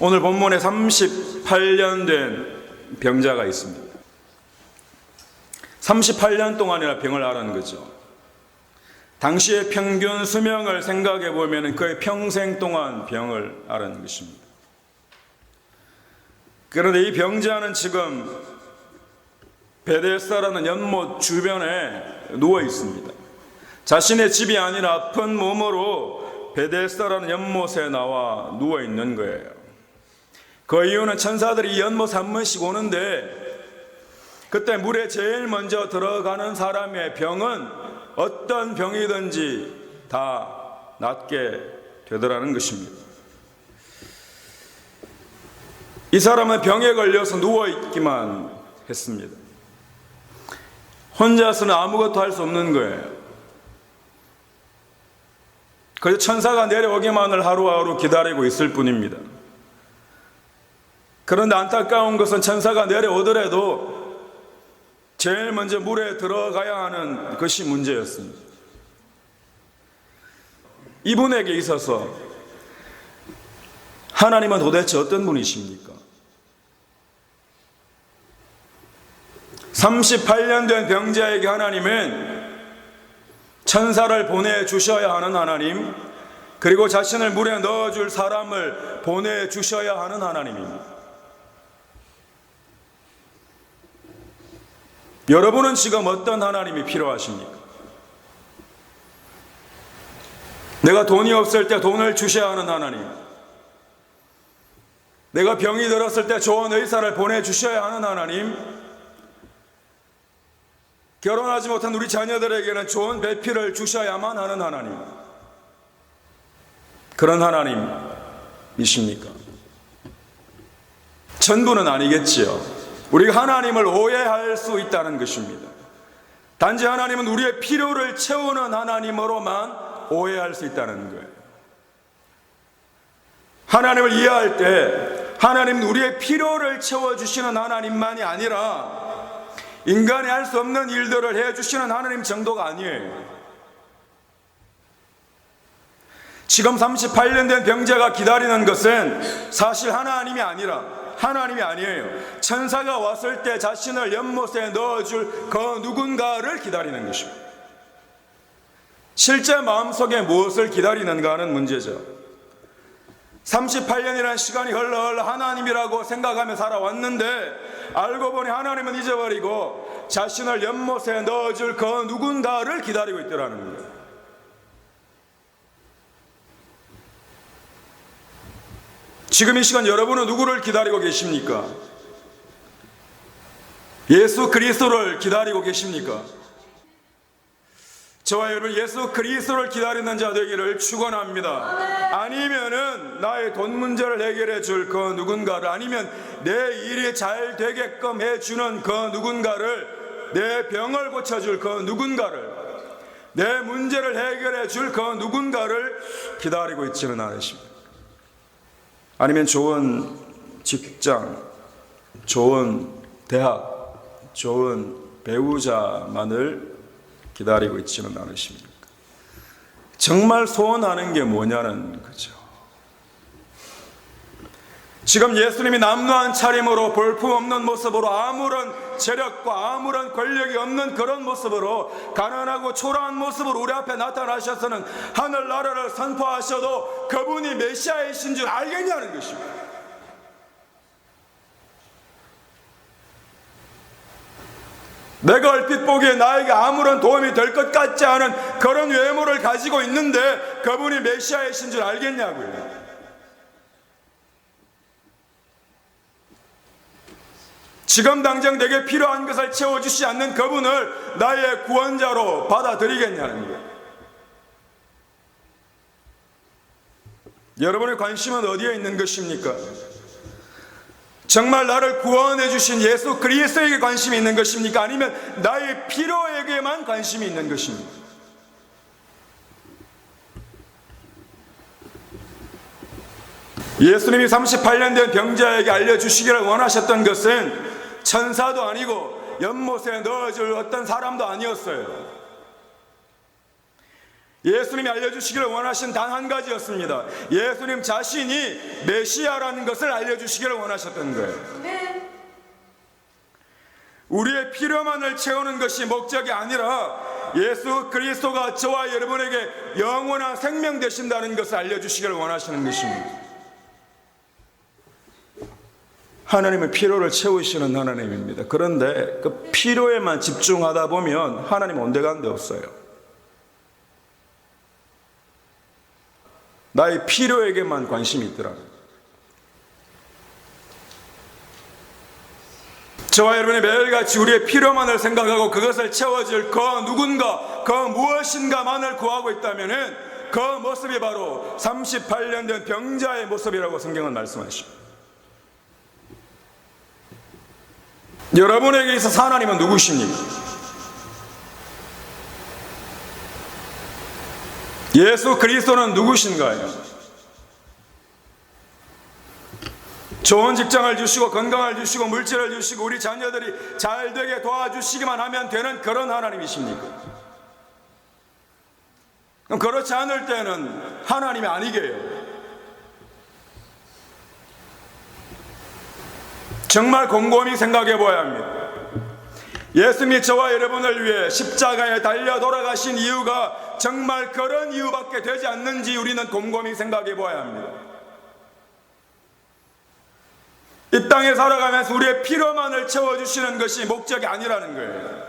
오늘 본문에 38년 된 병자가 있습니다. 38년 동안이나 병을 앓은 거죠. 당시의 평균 수명을 생각해 보면 그의 평생 동안 병을 앓은 것입니다. 그런데 이 병자는 지금 베데스다라는 연못 주변에 누워 있습니다. 자신의 집이 아니라 아픈 몸으로 베데스다라는 연못에 나와 누워 있는 거예요. 그 이유는 천사들이 이 연못에 한 번씩 오는데 그때 물에 제일 먼저 들어가는 사람의 병은 어떤 병이든지 다 낫게 되더라는 것입니다. 이 사람은 병에 걸려서 누워있기만 했습니다. 혼자서는 아무것도 할 수 없는 거예요. 그래서 천사가 내려오기만을 하루하루 기다리고 있을 뿐입니다. 그런데 안타까운 것은 천사가 내려오더라도 제일 먼저 물에 들어가야 하는 것이 문제였습니다. 이분에게 있어서 하나님은 도대체 어떤 분이십니까? 38년 된 병자에게 하나님은 천사를 보내주셔야 하는 하나님, 그리고 자신을 물에 넣어줄 사람을 보내주셔야 하는 하나님입니다. 여러분은 지금 어떤 하나님이 필요하십니까? 내가 돈이 없을 때 돈을 주셔야 하는 하나님, 내가 병이 들었을 때 좋은 의사를 보내주셔야 하는 하나님, 결혼하지 못한 우리 자녀들에게는 좋은 배필을 주셔야만 하는 하나님, 그런 하나님이십니까? 전부는 아니겠지요. 우리가 하나님을 오해할 수 있다는 것입니다. 단지 하나님은 우리의 필요를 채우는 하나님으로만 오해할 수 있다는 거예요. 하나님을 이해할 때 하나님은 우리의 필요를 채워주시는 하나님만이 아니라 인간이 할 수 없는 일들을 해주시는 하나님 정도가 아니에요. 지금 38년 된 병자가 기다리는 것은 사실 하나님이 아니에요. 천사가 왔을 때 자신을 연못에 넣어줄 그 누군가를 기다리는 것입니다. 실제 마음속에 무엇을 기다리는가 하는 문제죠. 38년이라는 시간이 흘러 하나님이라고 생각하며 살아왔는데 알고 보니 하나님은 잊어버리고 자신을 연못에 넣어줄 그 누군가를 기다리고 있더라는 거예요. 지금 이 시간 여러분은 누구를 기다리고 계십니까? 예수 그리스도를 기다리고 계십니까? 저와 여러분 예수 그리스도를 기다리는 자 되기를 축원합니다. 아니면은 나의 돈 문제를 해결해 줄 그 누군가를, 아니면 내 일이 잘 되게끔 해주는 그 누군가를, 내 병을 고쳐줄 그 누군가를, 내 문제를 해결해 줄 그 누군가를 기다리고 있지는 않으십니다. 아니면 좋은 직장, 좋은 대학, 좋은 배우자만을 기다리고 있지는 않으십니까? 정말 소원하는 게 뭐냐는 거죠. 지금 예수님이 남루한 차림으로 볼품없는 모습으로 아무런 재력과 아무런 권력이 없는 그런 모습으로 가난하고 초라한 모습으로 우리 앞에 나타나셔서는 하늘나라를 선포하셔도 그분이 메시아이신 줄 알겠냐는 것입니다. 내가 얼핏 보기에 나에게 아무런 도움이 될 것 같지 않은 그런 외모를 가지고 있는데 그분이 메시아이신 줄 알겠냐고요. 지금 당장 내게 필요한 것을 채워주시 않는 그분을 나의 구원자로 받아들이겠냐는 거예요. 여러분의 관심은 어디에 있는 것입니까? 정말 나를 구원해 주신 예수 그리스도에게 관심이 있는 것입니까? 아니면 나의 필요에게만 관심이 있는 것입니까? 예수님이 38년 된 병자에게 알려주시기를 원하셨던 것은 천사도 아니고 연못에 넣어줄 어떤 사람도 아니었어요. 예수님이 알려주시기를 원하신 단 한 가지였습니다. 예수님 자신이 메시아라는 것을 알려주시기를 원하셨던 거예요. 우리의 필요만을 채우는 것이 목적이 아니라 예수 그리스도가 저와 여러분에게 영원한 생명 되신다는 것을 알려주시기를 원하시는 것입니다. 하나님은 필요를 채우시는 하나님입니다. 그런데 그 필요에만 집중하다 보면 하나님 온데간데 없어요. 나의 필요에게만 관심이 있더라고요. 저와 여러분이 매일같이 우리의 필요만을 생각하고 그것을 채워줄 그 누군가, 그 무엇인가만을 구하고 있다면 그 모습이 바로 38년 된 병자의 모습이라고 성경은 말씀하십니다. 여러분에게 있어서 하나님은 누구십니까? 예수 그리스도는 누구신가요? 좋은 직장을 주시고 건강을 주시고 물질을 주시고 우리 자녀들이 잘 되게 도와주시기만 하면 되는 그런 하나님이십니까? 그럼 그렇지 않을 때는 하나님이 아니게요. 정말 곰곰이 생각해 보아야 합니다. 예수님이 저와 여러분을 위해 십자가에 달려 돌아가신 이유가 정말 그런 이유밖에 되지 않는지 우리는 곰곰이 생각해 보아야 합니다. 이 땅에 살아가면서 우리의 필요만을 채워주시는 것이 목적이 아니라는 거예요.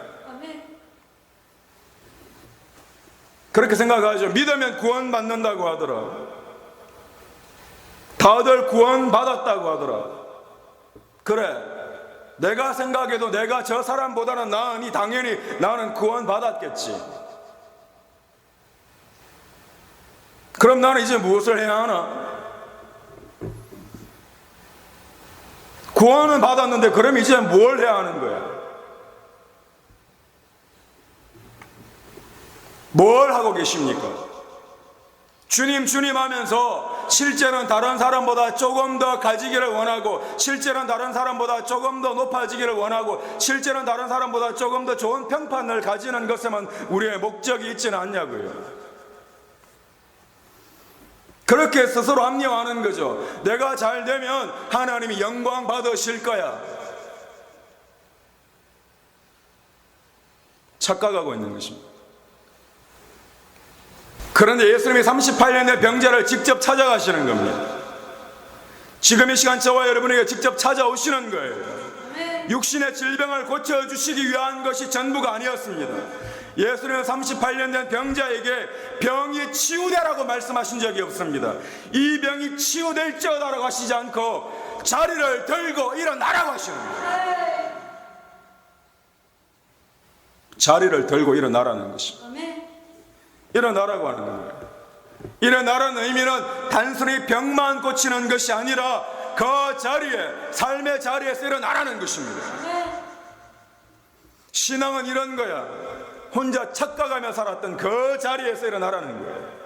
그렇게 생각하죠. 믿으면 구원받는다고 하더라. 다들 구원받았다고 하더라. 그래, 내가 생각해도 내가 저 사람보다는 나으니 당연히 나는 구원받았겠지. 그럼 나는 이제 무엇을 해야 하나? 구원은 받았는데 그럼 이제 뭘 해야 하는 거야? 뭘 하고 계십니까? 주님 주님 하면서 실제는 다른 사람보다 조금 더 가지기를 원하고, 실제는 다른 사람보다 조금 더 높아지기를 원하고, 실제는 다른 사람보다 조금 더 좋은 평판을 가지는 것에만 우리의 목적이 있지는 않냐고요. 그렇게 스스로 합리화하는 거죠. 내가 잘 되면 하나님이 영광 받으실 거야. 착각하고 있는 것입니다. 그런데 예수님이 38년의 병자를 직접 찾아가시는 겁니다. 지금 이 시간 저와 여러분에게 직접 찾아오시는 거예요. 육신의 질병을 고쳐주시기 위한 것이 전부가 아니었습니다. 예수님은 38년 된 병자에게 병이 치유되라고 말씀하신 적이 없습니다. 이 병이 치유될지어다라고 하시지 않고 자리를 들고 일어나라고 하시는 거예요. 자리를 들고 일어나라는 것입니다. 일어나라고 하는 거예요. 일어나라는 의미는 단순히 병만 고치는 것이 아니라 그 자리에, 삶의 자리에서 일어나라는 것입니다. 신앙은 이런 거야. 혼자 착각하며 살았던 그 자리에서 일어나라는 거예요.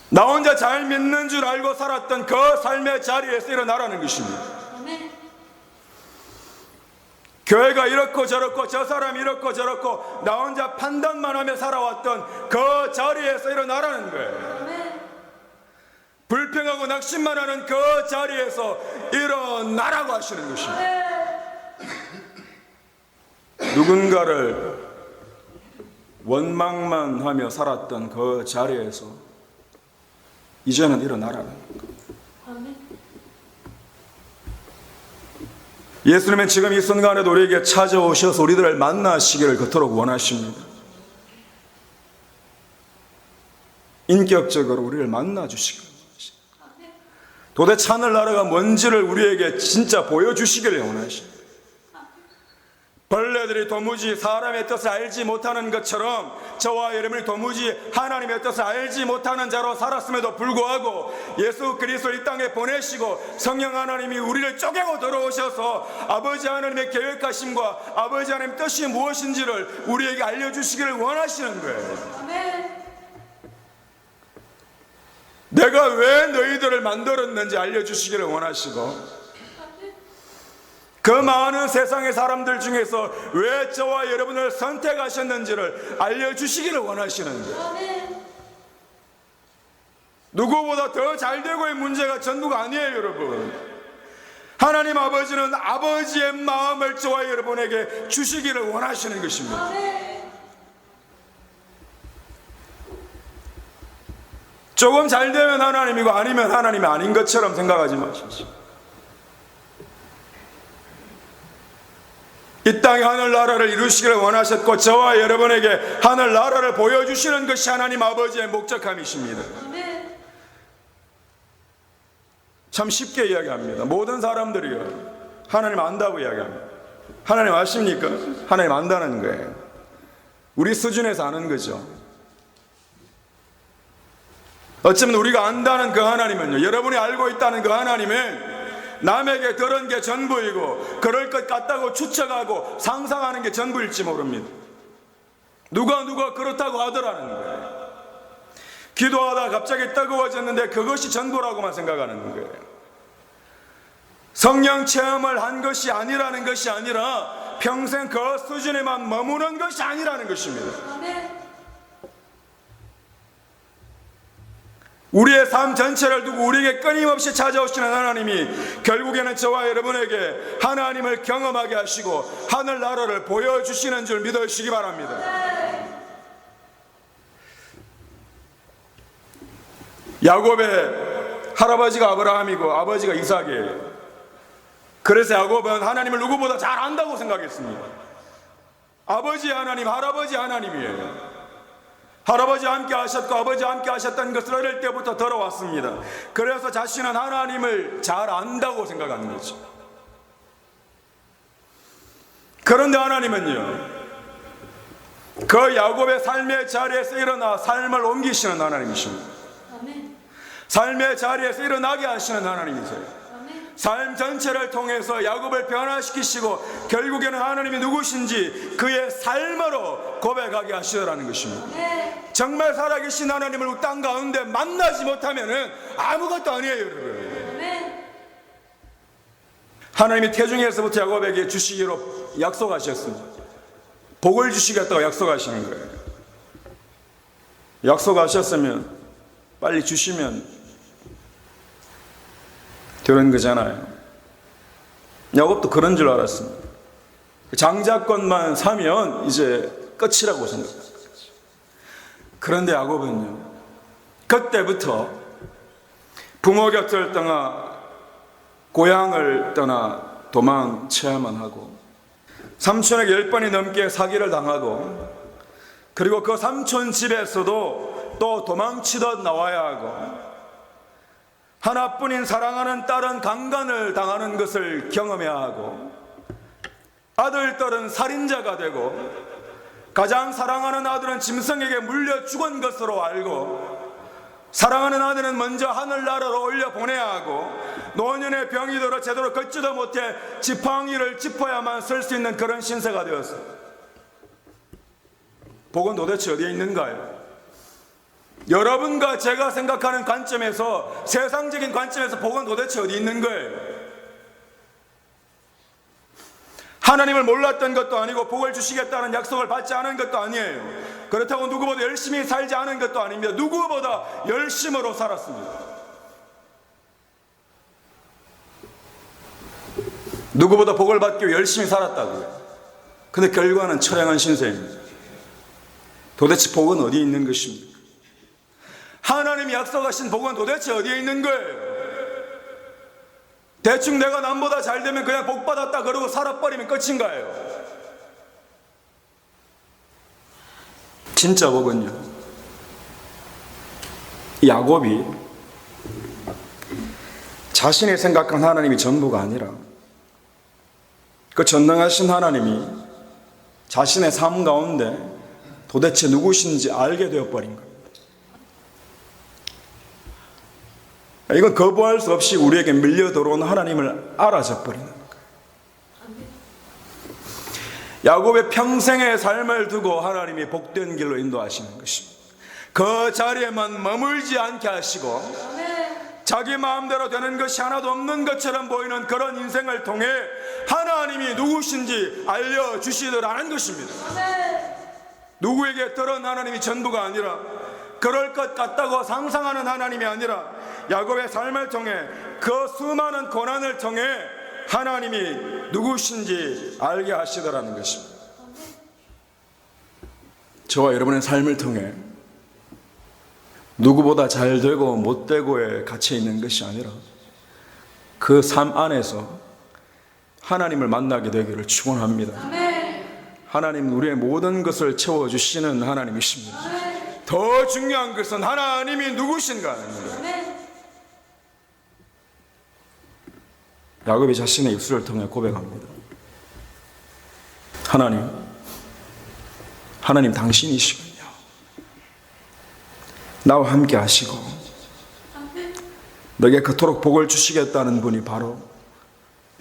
나 혼자 잘 믿는 줄 알고 살았던 그 삶의 자리에서 일어나라는 것입니다. 교회가 이렇고 저렇고 저 사람이 이렇고 저렇고 나 혼자 판단만 하며 살아왔던 그 자리에서 일어나라는 거예요. 불평하고 낙심만 하는 그 자리에서 일어나라고 하시는 것입니다. 누군가를 원망만 하며 살았던 그 자리에서 이제는 일어나라는 거예요. 예수님은 지금 이 순간에도 우리에게 찾아오셔서 우리들을 만나시기를 그토록 원하십니다. 인격적으로 우리를 만나주시기를 원하십니다. 도대체 하늘나라가 뭔지를 우리에게 진짜 보여주시기를 원하십니다. 벌레들이 도무지 사람의 뜻을 알지 못하는 것처럼 저와 여러분이 도무지 하나님의 뜻을 알지 못하는 자로 살았음에도 불구하고 예수 그리스도 이 땅에 보내시고 성령 하나님이 우리를 쪼개고 들어오셔서 아버지 하나님의 계획하심과 아버지 하나님의 뜻이 무엇인지를 우리에게 알려주시기를 원하시는 거예요. 내가 왜 너희들을 만들었는지 알려주시기를 원하시고, 그 많은 세상의 사람들 중에서 왜 저와 여러분을 선택하셨는지를 알려주시기를 원하시는 거예요. 누구보다 더 잘되고의 문제가 전부가 아니에요, 여러분. 하나님 아버지는 아버지의 마음을 저와 여러분에게 주시기를 원하시는 것입니다. 조금 잘되면 하나님이고 아니면 하나님이 아닌 것처럼 생각하지 마십시오. 이 땅에 하늘나라를 이루시기를 원하셨고 저와 여러분에게 하늘나라를 보여주시는 것이 하나님 아버지의 목적함이십니다. 참 쉽게 이야기합니다. 모든 사람들이요, 하나님 안다고 이야기합니다. 하나님 아십니까? 하나님 안다는 거예요. 우리 수준에서 아는 거죠. 어쩌면 우리가 안다는 그 하나님은요, 여러분이 알고 있다는 그 하나님은 남에게 들은 게 전부이고 그럴 것 같다고 추측하고 상상하는 게 전부일지 모릅니다. 누가 그렇다고 하더라는 거예요. 기도하다 갑자기 뜨거워졌는데 그것이 전부라고만 생각하는 거예요. 성령 체험을 한 것이 아니라는 것이 아니라 평생 그 수준에만 머무는 것이 아니라는 것입니다. 우리의 삶 전체를 두고 우리에게 끊임없이 찾아오시는 하나님이 결국에는 저와 여러분에게 하나님을 경험하게 하시고 하늘나라를 보여주시는 줄 믿으시기 바랍니다. 야곱의 할아버지가 아브라함이고 아버지가 이삭이에요. 그래서 야곱은 하나님을 누구보다 잘 안다고 생각했습니다. 아버지 하나님, 할아버지 하나님이에요. 할아버지와 함께 하셨고 아버지와 함께 하셨다는 것을 어릴 때부터 들어왔습니다. 그래서 자신은 하나님을 잘 안다고 생각하는 거죠. 그런데 하나님은요, 그 야곱의 삶의 자리에서 일어나 삶을 옮기시는 하나님이십니다. 삶의 자리에서 일어나게 하시는 하나님이세요. 삶 전체를 통해서 야곱을 변화시키시고 결국에는 하나님이 누구신지 그의 삶으로 고백하게 하시더라는 것입니다. 정말 살아계신 하나님을 땅 가운데 만나지 못하면 아무것도 아니에요, 여러분. 하나님이 태중에서부터 야곱에게 주시기로 약속하셨습니다. 복을 주시겠다고 약속하시는 거예요. 약속하셨으면 빨리 주시면 되는 거잖아요. 야곱도 그런 줄 알았습니다. 장자권만 사면 이제 끝이라고 생각했어요. 그런데 야곱은요, 그때부터 부모 곁을 떠나 고향을 떠나 도망쳐야만 하고 삼촌에게 10번이 넘게 사기를 당하고 그리고 그 삼촌 집에서도 또 도망치듯 나와야 하고 하나뿐인 사랑하는 딸은 강간을 당하는 것을 경험해야 하고 아들들은 살인자가 되고 가장 사랑하는 아들은 짐승에게 물려 죽은 것으로 알고 사랑하는 아들은 먼저 하늘나라로 올려보내야 하고 노년의 병이 들어 제대로 걷지도 못해 지팡이를 짚어야만 쓸 수 있는 그런 신세가 되었어요. 복은 도대체 어디에 있는가요? 여러분과 제가 생각하는 관점에서, 세상적인 관점에서 복은 도대체 어디 있는 거예요? 하나님을 몰랐던 것도 아니고 복을 주시겠다는 약속을 받지 않은 것도 아니에요. 그렇다고 누구보다 열심히 살지 않은 것도 아닙니다. 누구보다 열심으로 살았습니다. 누구보다 복을 받기 위해 열심히 살았다고요. 근데 결과는 처량한 신세입니다. 도대체 복은 어디에 있는 것입니까? 하나님이 약속하신 복은 도대체 어디에 있는 거예요? 대충 내가 남보다 잘 되면 그냥 복 받았다 그러고 살아버리면 끝인가요? 진짜 복은요, 야곱이 자신이 생각한 하나님이 전부가 아니라 그 전능하신 하나님이 자신의 삶 가운데 도대체 누구신지 알게 되어버린 거예요. 이건 거부할 수 없이 우리에게 밀려 들어온 하나님을 알아져 버리는 거예요. 야곱의 평생의 삶을 두고 하나님이 복된 길로 인도하시는 것입니다. 그 자리에만 머물지 않게 하시고 자기 마음대로 되는 것이 하나도 없는 것처럼 보이는 그런 인생을 통해 하나님이 누구신지 알려주시더라는 것입니다. 누구에게 들은 하나님이 전부가 아니라, 그럴 것 같다고 상상하는 하나님이 아니라, 야곱의 삶을 통해 그 수많은 고난을 통해 하나님이 누구신지 알게 하시더라는 것입니다. 저와 여러분의 삶을 통해 누구보다 잘 되고 못 되고에 갇혀 있는 것이 아니라 그 삶 안에서 하나님을 만나게 되기를 축원합니다. 하나님은 우리의 모든 것을 채워주시는 하나님이십니다. 더 중요한 것은 하나님이 누구신가 하는 거예요. 야곱이 자신의 입술을 통해 고백합니다. 하나님 당신이시군요. 나와 함께 하시고 내게 그토록 복을 주시겠다는 분이 바로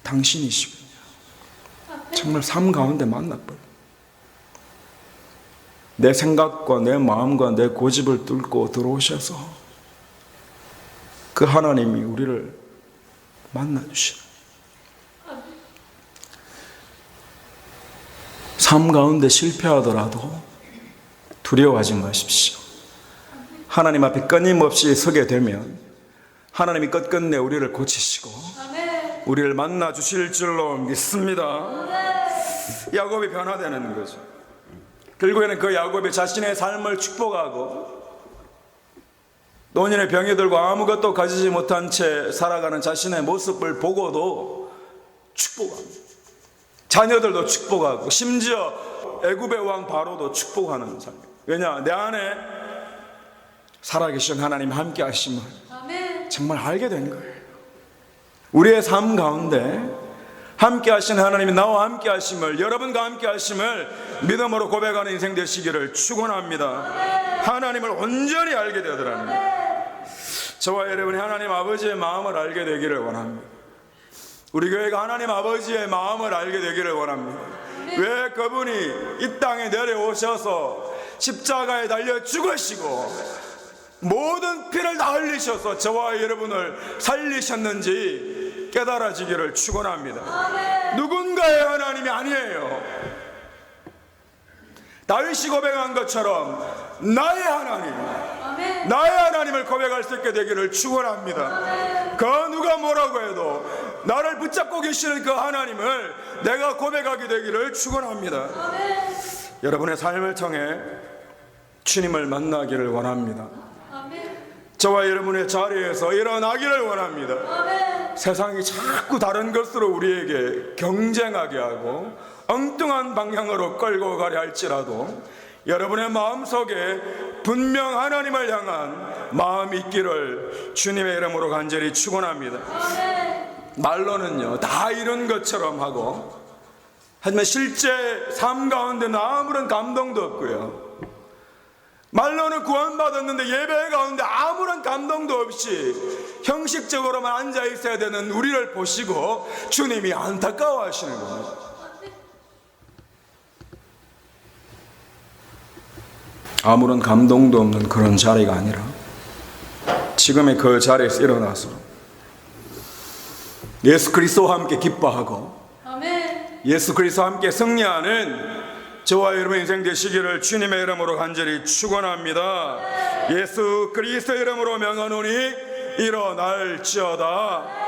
당신이시군요. 정말 삶 가운데 만났고요. 내 생각과 내 마음과 내 고집을 뚫고 들어오셔서 그 하나님이 우리를 만나주시는, 삶 가운데 실패하더라도 두려워하지 마십시오. 하나님 앞에 끊임없이 서게 되면 하나님이 끝끝내 우리를 고치시고 우리를 만나 주실 줄로 믿습니다. 야곱이 변화되는 거죠. 결국에는 그 야곱이 자신의 삶을 축복하고 노년의 병이 들고 아무것도 가지지 못한 채 살아가는 자신의 모습을 보고도 축복합니다. 자녀들도 축복하고 심지어 애굽의 왕 바로도 축복하는 삶. 왜냐? 내 안에 살아계신 하나님 함께 하심을 정말 알게 된 거예요. 우리의 삶 가운데 함께 하신 하나님이 나와 함께 하심을, 여러분과 함께 하심을 믿음으로 고백하는 인생 되시기를 축원합니다. 하나님을 온전히 알게 되더라는 거예요. 저와 여러분이 하나님 아버지의 마음을 알게 되기를 원합니다. 우리 교회가 하나님 아버지의 마음을 알게 되기를 원합니다. 왜 그분이 이 땅에 내려오셔서 십자가에 달려 죽으시고 모든 피를 다 흘리셔서 저와 여러분을 살리셨는지 깨달아지기를 축원합니다. 누군가의 하나님이 아니에요. 다윗이 고백한 것처럼 나의 하나님, 나의 하나님을 고백할 수 있게 되기를 축원합니다. 그 누가 뭐라고 해도 나를 붙잡고 계시는 그 하나님을 내가 고백하게 되기를 축원합니다. 여러분의 삶을 통해 주님을 만나기를 원합니다. 저와 여러분의 자리에서 일어나기를 원합니다. 세상이 자꾸 다른 것으로 우리에게 경쟁하게 하고 엉뚱한 방향으로 끌고 가려 할지라도 여러분의 마음속에 분명 하나님을 향한 마음이 있기를 주님의 이름으로 간절히 축원합니다. 말로는요 다 이런 것처럼 하고, 하지만 실제 삶 가운데는 아무런 감동도 없고요, 말로는 구원받았는데 예배 가운데 아무런 감동도 없이 형식적으로만 앉아 있어야 되는 우리를 보시고 주님이 안타까워하시는 겁니다. 아무런 감동도 없는 그런 자리가 아니라 지금의 그 자리에서 일어나서 예수 그리스도와 함께 기뻐하고 예수 그리스도와 함께 승리하는 저와 여러분의 인생 되시기를 주님의 이름으로 간절히 축원합니다. 예수 그리스도의 이름으로 명하노니 일어날지어다.